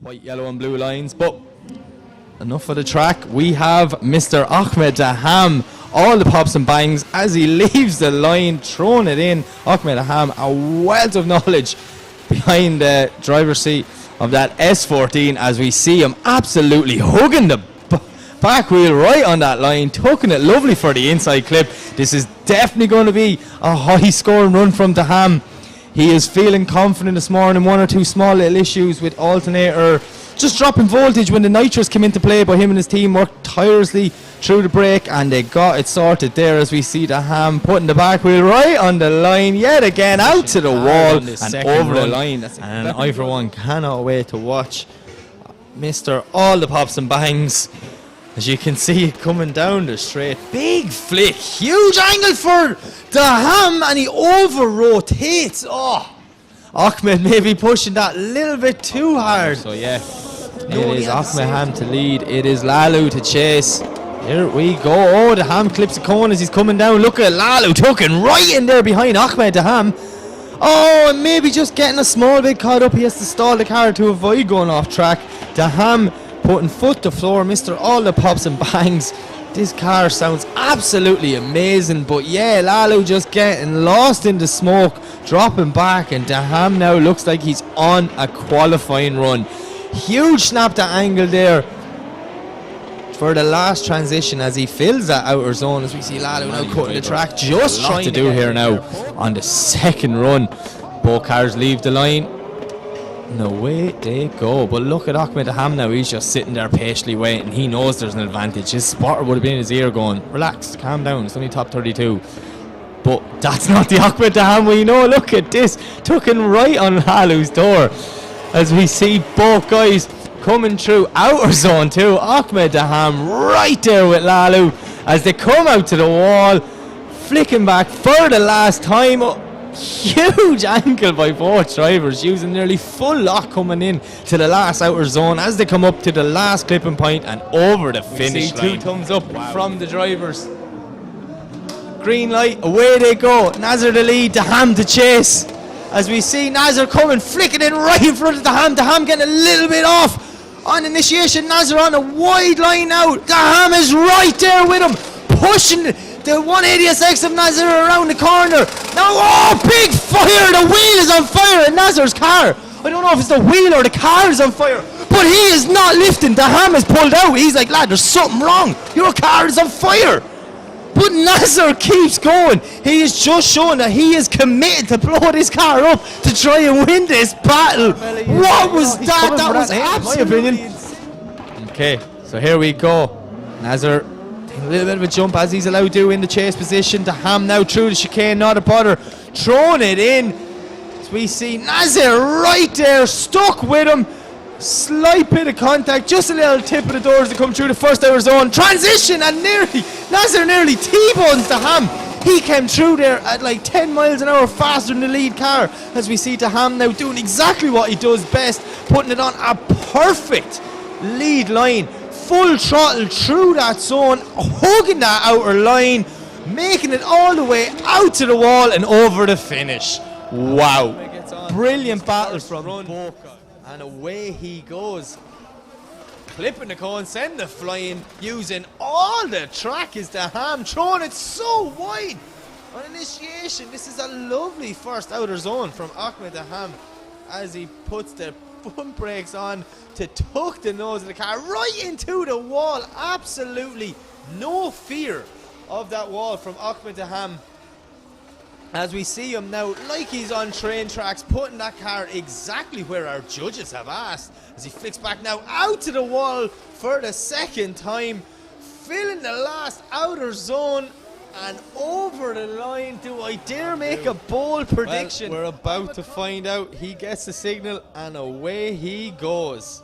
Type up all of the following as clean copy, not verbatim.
white, yellow and blue lines. But enough of the track. We have Mr. Ahmed Daham, all the pops and bangs as he leaves the line, throwing it in. Ahmed Daham, a wealth of knowledge behind the driver's seat of that S14, as we see him absolutely hugging the back wheel right on that line, tucking it lovely for the inside clip. This is definitely going to be a high scoring run from Daham. He is feeling confident this morning. One or two small little issues with alternator just dropping voltage when the nitrous came into play, but him and his team worked tirelessly through the break and they got it sorted there, as we see Daham putting the back wheel right on the line yet again, out to the wall and over the line. And I for one cannot wait to watch Mr. All the Pops and Bangs, as you can see it coming down the straight. Big flick, huge angle for Daham, and he over rotates. Oh, Ahmed may be pushing that a little bit too hard. So yeah, it is Ahmed Daham to lead. It is Lalu to chase. Here we go. Oh, Daham clips the cone as he's coming down. Look at Lalu tucking right in there behind Ahmed Daham. Oh, and maybe just getting a small bit caught up. He has to stall the car to avoid going off track. Daham putting foot to floor. Mr. All the Pops and Bangs. This car sounds absolutely amazing, but yeah, Lalu just getting lost in the smoke, dropping back, and Daham now looks like he's on a qualifying run. Huge snap to angle there for the last transition as he fills that outer zone, as we see Lalu now cutting the track, just trying to do here now on the second run. Both cars leave the line. No way they go, but look at Ahmed Daham now. He's just sitting there patiently waiting. He knows there's an advantage. His spotter would have been in his ear going, relax, calm down, it's only top 32. But that's not the Ahmed Daham we know. Look at this, tucking right on Lalu's door, as we see both guys coming through outer zone too. Ahmed Daham right there with Lalu as they come out to the wall, flicking back for the last time. Huge angle by both drivers, using nearly full lock coming in to the last outer zone as they come up to the last clipping point and over the finish line. 2 thumbs up from the drivers. Green light, away they go. Nazar the lead, Daham to chase, as we see Nazar coming, flicking in right in front of Daham. Daham getting a little bit off on initiation. Nazar on a wide line out. Daham is right there with him, pushing the 180SX of Nazar around the corner. Now, oh, big fire! The wheel is on fire in Nazar's car. I don't know if it's the wheel or the car is on fire, but he is not lifting. Daham is pulled out. He's like, lad, there's something wrong. Your car is on fire. But Nazar keeps going. He is just showing that he is committed to blow this car up to try and win this battle. What was that? That was absolutely, in my opinion. Okay, so here we go. Nazar, a little bit of a jump as he's allowed to in the chase position. Daham now through the chicane, not a bother, throwing it in. As we see Nazar right there, stuck with him. Slight bit of contact, just a little tip of the doors to come through the first outer zone. Transition, and Nazar nearly T-bones Daham. He came through there at like 10 miles an hour faster than the lead car, as we see Daham now doing exactly what he does best, putting it on a perfect lead line. Full throttle through that zone, hugging that outer line, making it all the way out to the wall and over the finish. Wow. Brilliant battle from both. And away he goes. Clipping the cone, sending it flying, using all the track is Daham, throwing it so wide. On initiation, this is a lovely first outer zone from Ahmed Daham as he puts the front brakes on to tuck the nose of the car right into the wall. Absolutely no fear of that wall from Ahmed Daham, as we see him now like he's on train tracks, putting that car exactly where our judges have asked, as he flicks back now out to the wall for the second time, filling the last outer zone and over the line. Do I dare make a bold prediction? Well, we're about to find out. He gets the signal and away he goes.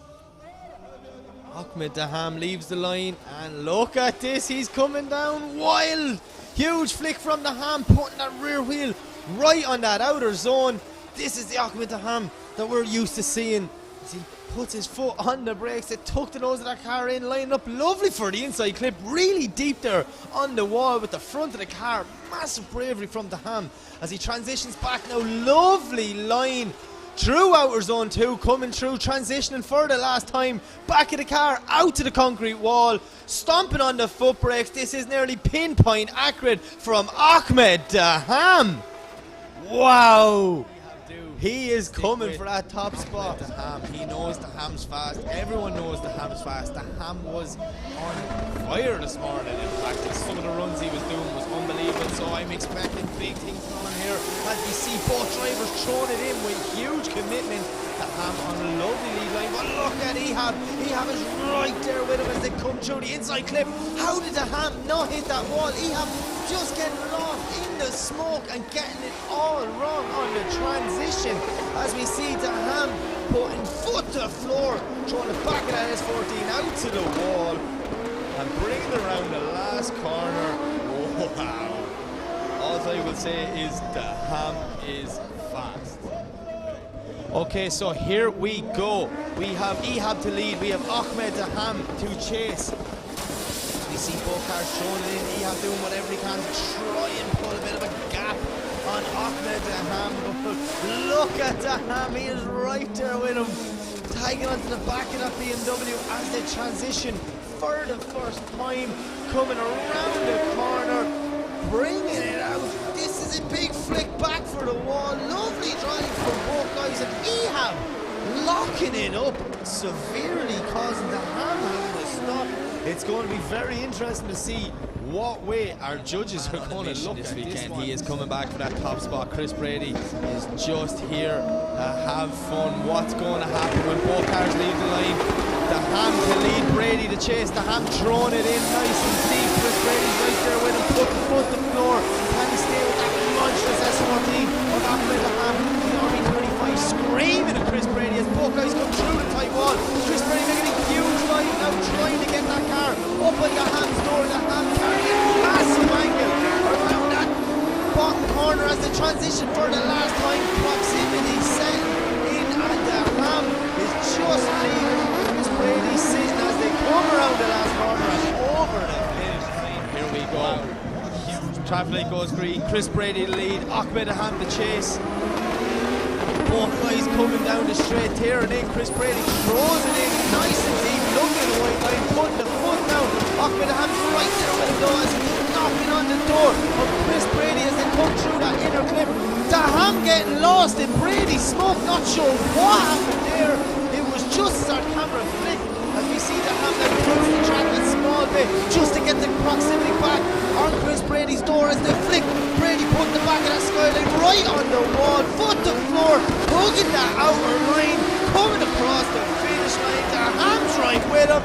Ahmed Daham leaves the line, and look at this, he's coming down wild. Huge flick from Daham, putting that rear wheel right on that outer zone. This is the Ahmed Daham that we're used to seeing, as he puts his foot on the brakes to tuck the nose of that car in, lining up lovely for the inside clip, really deep there on the wall with the front of the car. Massive bravery from Daham as he transitions back now. Lovely line through outer zone 2, coming through, transitioning for the last time, back of the car, out to the concrete wall, stomping on the foot brakes. This is nearly pinpoint accurate from Ahmed Daham. Wow! He is coming for that top spot. Daham, he knows Daham's fast. Everyone knows Daham's fast. Daham was on fire this morning. In fact, some of the runs he was doing was unbelievable. So I'm expecting big things coming here as we see both drivers throwing it in with huge commitment. Daham on a lovely lead line, but look at Ehab. Ehab is right there with him as they come through the inside clip. How did Daham not hit that wall? Ehab just getting lost in the smoke and getting it all wrong on the transition as we see Daham putting foot to floor, throwing the back of that S14 out to the wall and bringing it around the last corner. Wow. All I will say is Daham is fast. Okay, so here we go. We have Ehab to lead, we have Ahmed Daham to chase. We see both cars throwing it in, Ehab doing whatever he can to try and put a bit of a gap on Ahmed Daham. Look at Daham, he is right there with him, tagging onto the back of that BMW as they transition for the first time, coming around the corner, bringing it out. This is a big flick back for the wall. Lovely drive from both guys, and Ehab locking it up, severely causing Daham having to stop. It's going to be very interesting to see what way our judges are going to look this weekend. He is coming back for that top spot. Chris Brady is just here to have fun. What's going to happen when both cars leave the line? Daham to lead, Brady to chase. Daham throwing it in nice and deep. Chris Brady's right there with him, putting foot to the floor. Can he stay with that monstrous S14 of Ahmed Daham? The RB35 screaming at Chris Brady as both guys come through the tight wall. Chris Brady making a huge line now, trying to get that car up on Daham's door. Daham carrying a massive angle around that bottom corner as they transition for the last time. Proximity set in, and Daham is just leaving Chris Brady sitting as they come around the last corner and over the finish line. Here we go. Huge traffic light goes green. Chris Brady to lead, Ahmed Daham to chase. Both guys coming down the straight, tearing in. Chris Brady throws it in nice and deep, looking at the white line, putting the foot down. Ahmed Daham's right there with him though as he's knocking on the door of Chris Brady as they come through that inner clip. Daham getting lost in Brady's smoke, not sure what happened there. It was just as our camera flicked as we see Daham now close the track a small bit just to get the proximity back on Chris Brady's door as they flick. Brady put the back of that skyline right on the wall, foot to floor, hugging that outer line, coming across the finish line. Daham's right with him.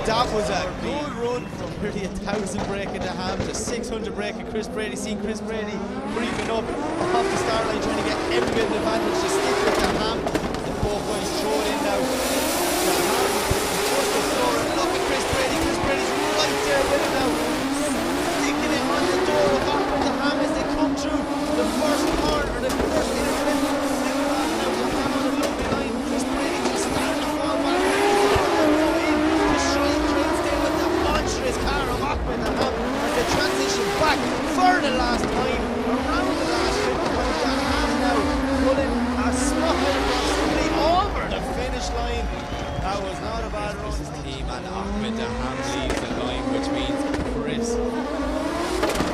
That was a good run from nearly 1,000 braking Daham to 600 braking Chris Brady. Seeing Chris Brady creeping up off the start line, trying to get every bit of advantage to stick with Daham. The both guys throw it in now. Daham just the floor, and look at Chris Brady. Chris Brady's right there with him now, sticking it on the door of Ahmed Daham as they come through the first corner, the first inner clip. Sticking on now, Daham on a lovely line. Chris Brady just starting to fall back. His car of Ahmed Daham as they transition back for the last time around the last 50 point. Daham now pulling a small approximately over the finish line. That was not a bad run. His team and Ahmed Daham leaves the line, which means Chris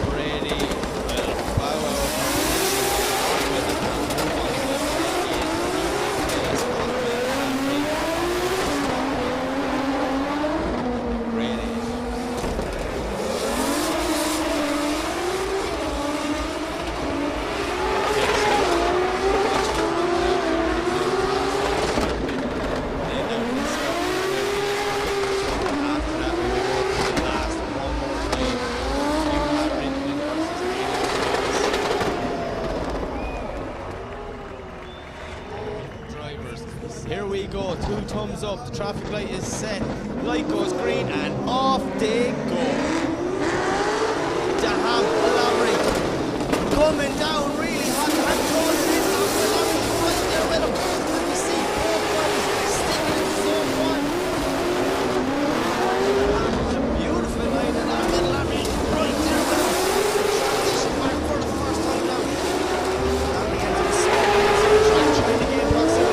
Brady will bow out. Ahmed Daham move on to the 58th Brady. Here we go, 2 thumbs up, the traffic light is set, light goes green and off they go. Daham, Lowry, coming down really hot and throwing it in. Lowry right there with him. And we see both guys sticking in zone 1. A beautiful line and Lowry right there with him. Transition back for the first time now. Lowry into the smoke, trying to gain proximity.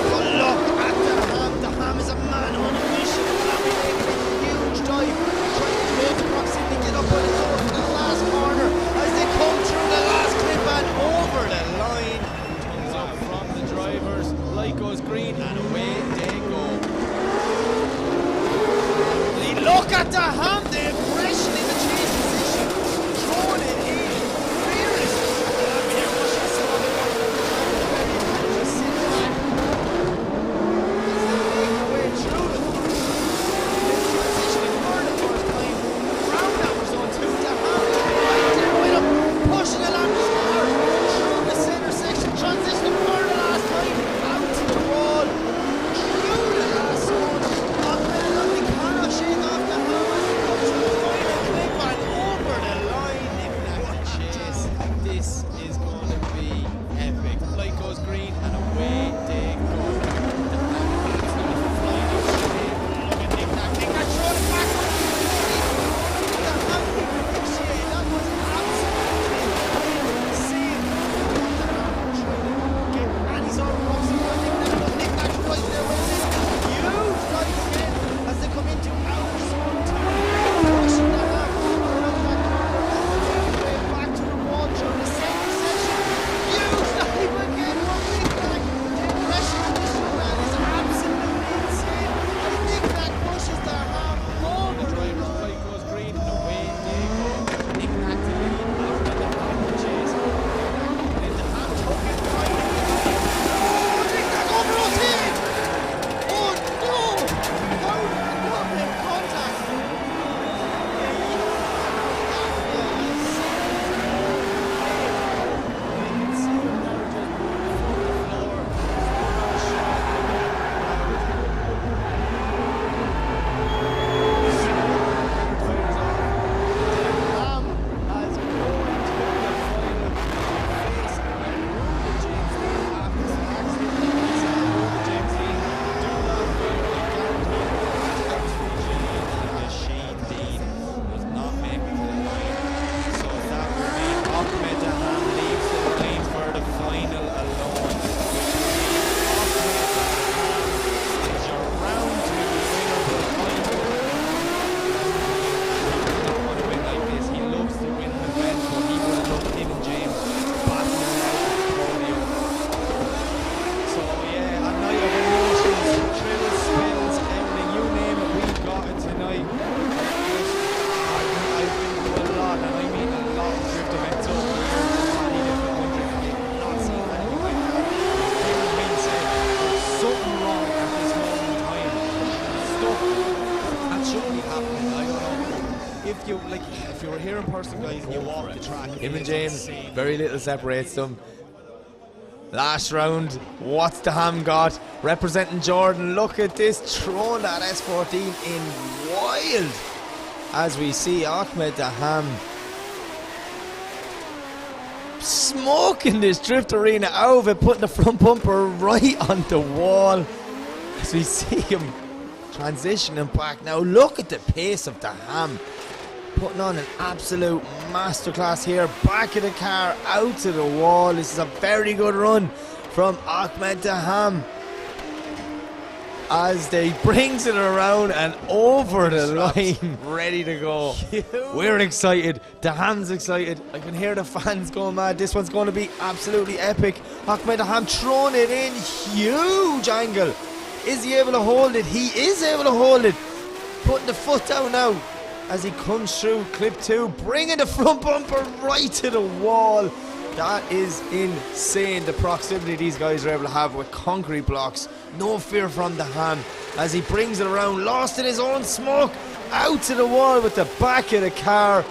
if you were here in person, guys, and you walk the track, Him and it's James, insane. very little separates them. Last round, what's Daham got? Representing Jordan, look at this, throwing that S14 in wild. As we see Ahmed Daham smoking this drift arena out of it, putting the front bumper right on the wall. As we see him transitioning back. Now look at the pace of Daham, putting on an absolute masterclass here. Back of the car, out to the wall. This is a very good run from Ahmed Daham as they brings it around and over the line, ready to go. We're excited. Daham's excited. I can hear the fans going mad. This one's going to be absolutely epic. Ahmed Daham throwing it in, huge angle. Is he able to hold it? He is able to hold it. Putting the foot down now as he comes through clip 2, bringing the front bumper right to the wall. That is insane, the proximity these guys are able to have with concrete blocks. No fear from Daham as he brings it around, lost in his own smoke, out to the wall with the back of the car.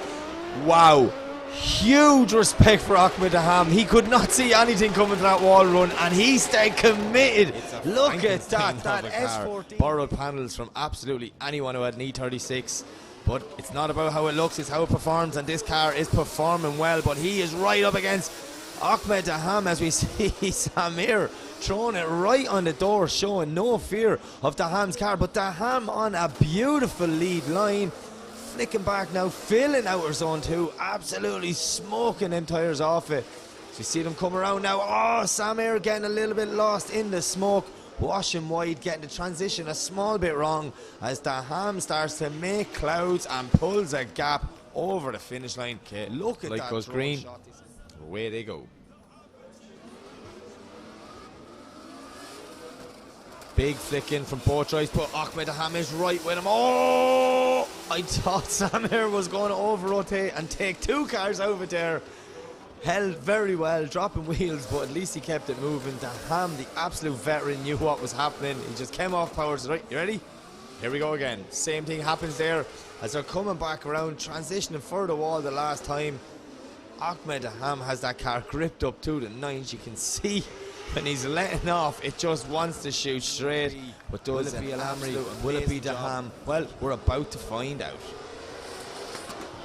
Wow, huge respect for Ahmed Daham. He could not see anything coming to that wall run and he stayed committed. Look at that S14. Borrowed panels from absolutely anyone who had an E36. But it's not about how it looks, it's how it performs, and this car is performing well. But he is right up against Ahmed Daham as we see Samir throwing it right on the door, showing no fear of Daham's car. But Daham on a beautiful lead line, flicking back now, filling outer zone 2, absolutely smoking them tyres off it. So you see them come around now. Oh, Samir getting a little bit lost in the smoke. Washing wide, getting the transition a small bit wrong as Daham starts to make clouds and pulls a gap over the finish line. Okay, look at that. Light goes green. Away they go. Big flick in from both sides, but Ahmed Daham is right with him. Oh! I thought Samir was going to over-rotate and take 2 cars over there. Held very well, dropping wheels, but at least he kept it moving. Daham, the absolute veteran, knew what was happening. He just came off power. Right, you ready? Here we go again. Same thing happens there as they're coming back around, transitioning for the wall the last time. Ahmed Daham has that car gripped up to the 9s. You can see when he's letting off, it just wants to shoot straight. But does it be Lamry? Will it be Daham? Well, we're about to find out.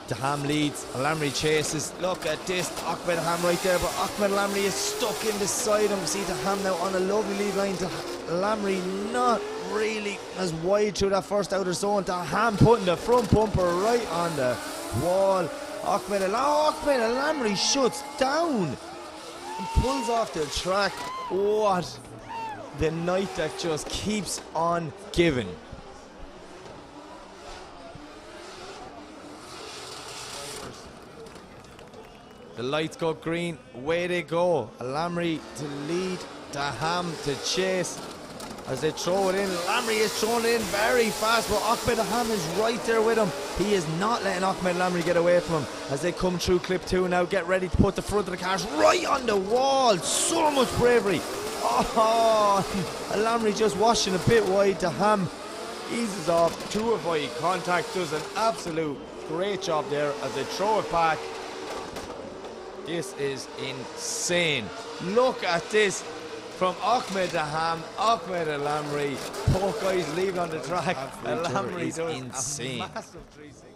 Daham leads, Lamry chases. Look at this, Ahmed Daham right there, but Ahmed Lamry is stuck in beside him. See Daham now on a lovely lead line. Lamry not really as wide through that first outer zone. Daham putting the front bumper right on the wall. Ahmed Lamry shuts down and pulls off the track. What the night that just keeps on giving. The lights go green, away they go. Lamry to lead, Daham to chase. As they throw it in, Lamry is throwing it in very fast, but Ahmed Daham is right there with him. He is not letting Ahmed Lamry get away from him. As they come through clip 2 now, get ready to put the front of the cars right on the wall. So much bravery. Oh, Lamry just washing a bit wide. Daham eases off to avoid contact, does an absolute great job there as they throw it back. This is insane. Look at this from Ahmed Daham, Ahmed Lamry. Both guys leaving on the track. Lamry does insane. A massive 360.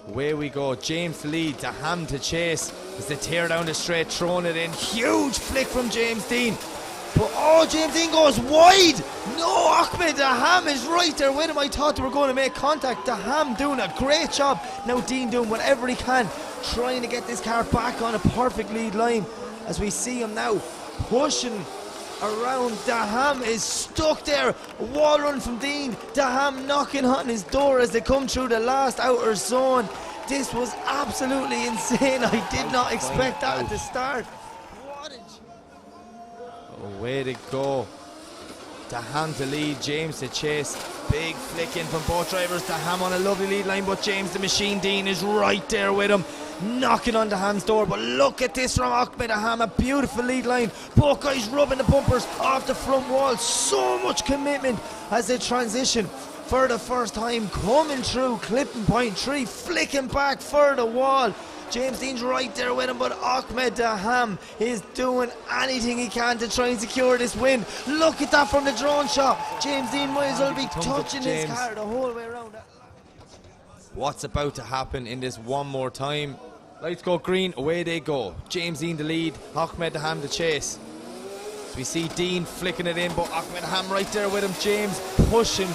Away we go. James to lead, Daham to chase as they tear down the straight, throwing it in. Huge flick from James Dean. But oh, James Dean goes wide. No, Ahmed Daham is right there with him. I thought they were going to make contact. Daham doing a great job. Now Dean doing whatever he can, trying to get this car back on a perfect lead line. As we see him now pushing around. Daham is stuck there. A wall run from Dean. Daham knocking on his door as they come through the last outer zone. This was absolutely insane. I did not expect that at the start. Away to go. Daham to lead, James to chase. Big flick in from both drivers. Daham on a lovely lead line, but James the Machine Dean is right there with him. knocking on Daham's door. But look at this from Ahmed Daham, a beautiful lead line. Both guys rubbing the bumpers off the front wall. So much commitment as they transition for the first time, coming through clipping point 3, flicking back for the wall. James Dean's right there with him, but Ahmed Daham is doing anything he can to try and secure this win. Look at that from the drone shot. James Dean might as well be touching his car the whole way around. What's about to happen in this one more time? Lights go green, away they go. James Dean the lead, Ahmed Daham the chase. So we see Dean flicking it in, but Ahmed Daham right there with him. James pushing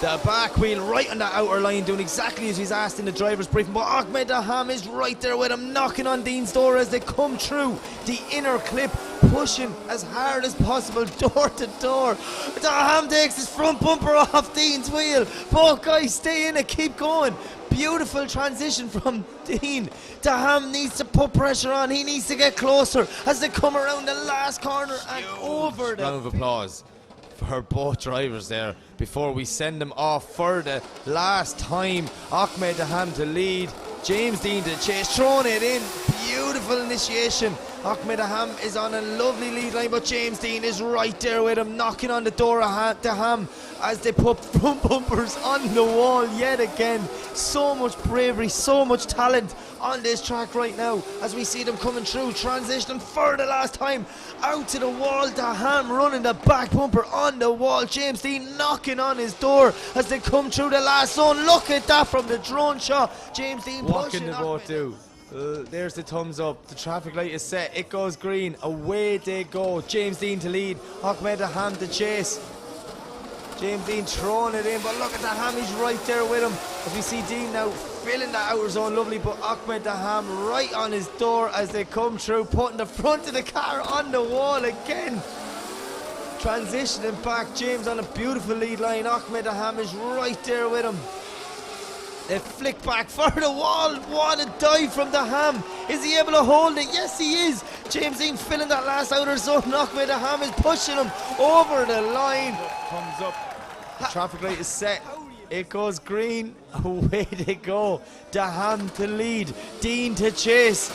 the back wheel right on the outer line, doing exactly as he's asked in the driver's briefing. But Ahmed Daham is right there with him, knocking on Dean's door as they come through the inner clip, pushing as hard as possible, door to door. Daham takes his front bumper off Dean's wheel. Both guys stay in it, keep going. Beautiful transition from Dean. Daham needs to put pressure on. He needs to get closer as they come around the last corner and over the... Round of applause for both drivers there before we send them off for the last time. Ahmed Daham to lead, James Dean to chase, throwing it in. Beautiful initiation. Ahmed Daham is on a lovely lead line, but James Dean is right there with him, knocking on the door of Daham as they put front bumpers on the wall yet again. So much bravery, so much talent on this track right now as we see them coming through, transitioning for the last time out to the wall. Daham running the back bumper on the wall, James Dean knocking on his door as they come through the last zone. Look at that from the drone shot. James Dean what pushing. can they both do? There's the thumbs up, the traffic light is set, it goes green, away they go. James Dean to lead, Ahmed Daham to chase. James Dean throwing it in, but look at Daham, he's right there with him as we see Dean now filling the outer zone, lovely, but Ahmed Daham right on his door as they come through, putting the front of the car on the wall again. Transitioning back, James on a beautiful lead line. Ahmed Daham is right there with him. They flick back for the wall. What a dive from Daham. Is he able to hold it? Yes, he is. James Dean filling that last outer zone. Ahmed Daham is pushing him over the line. Thumbs up. The traffic light is set. It goes green. Away they go. Daham to lead. Dean to chase.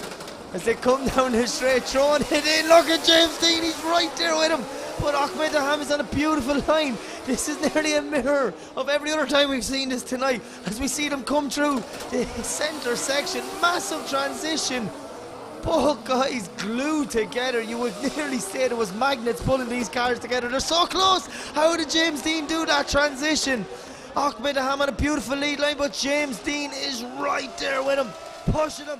As they come down the straight, throwing it in. Look at James Dean. He's right there with him. But Ahmed Daham is on a beautiful line. This is nearly a mirror of every other time we've seen this tonight as we see them come through the centre section. Massive transition. Both guys glued together. You would nearly say there was magnets pulling these cars together. They're so close. How did James Dean do that transition? Ahmed Daham on a beautiful lead line, but James Dean is right there with him, pushing him.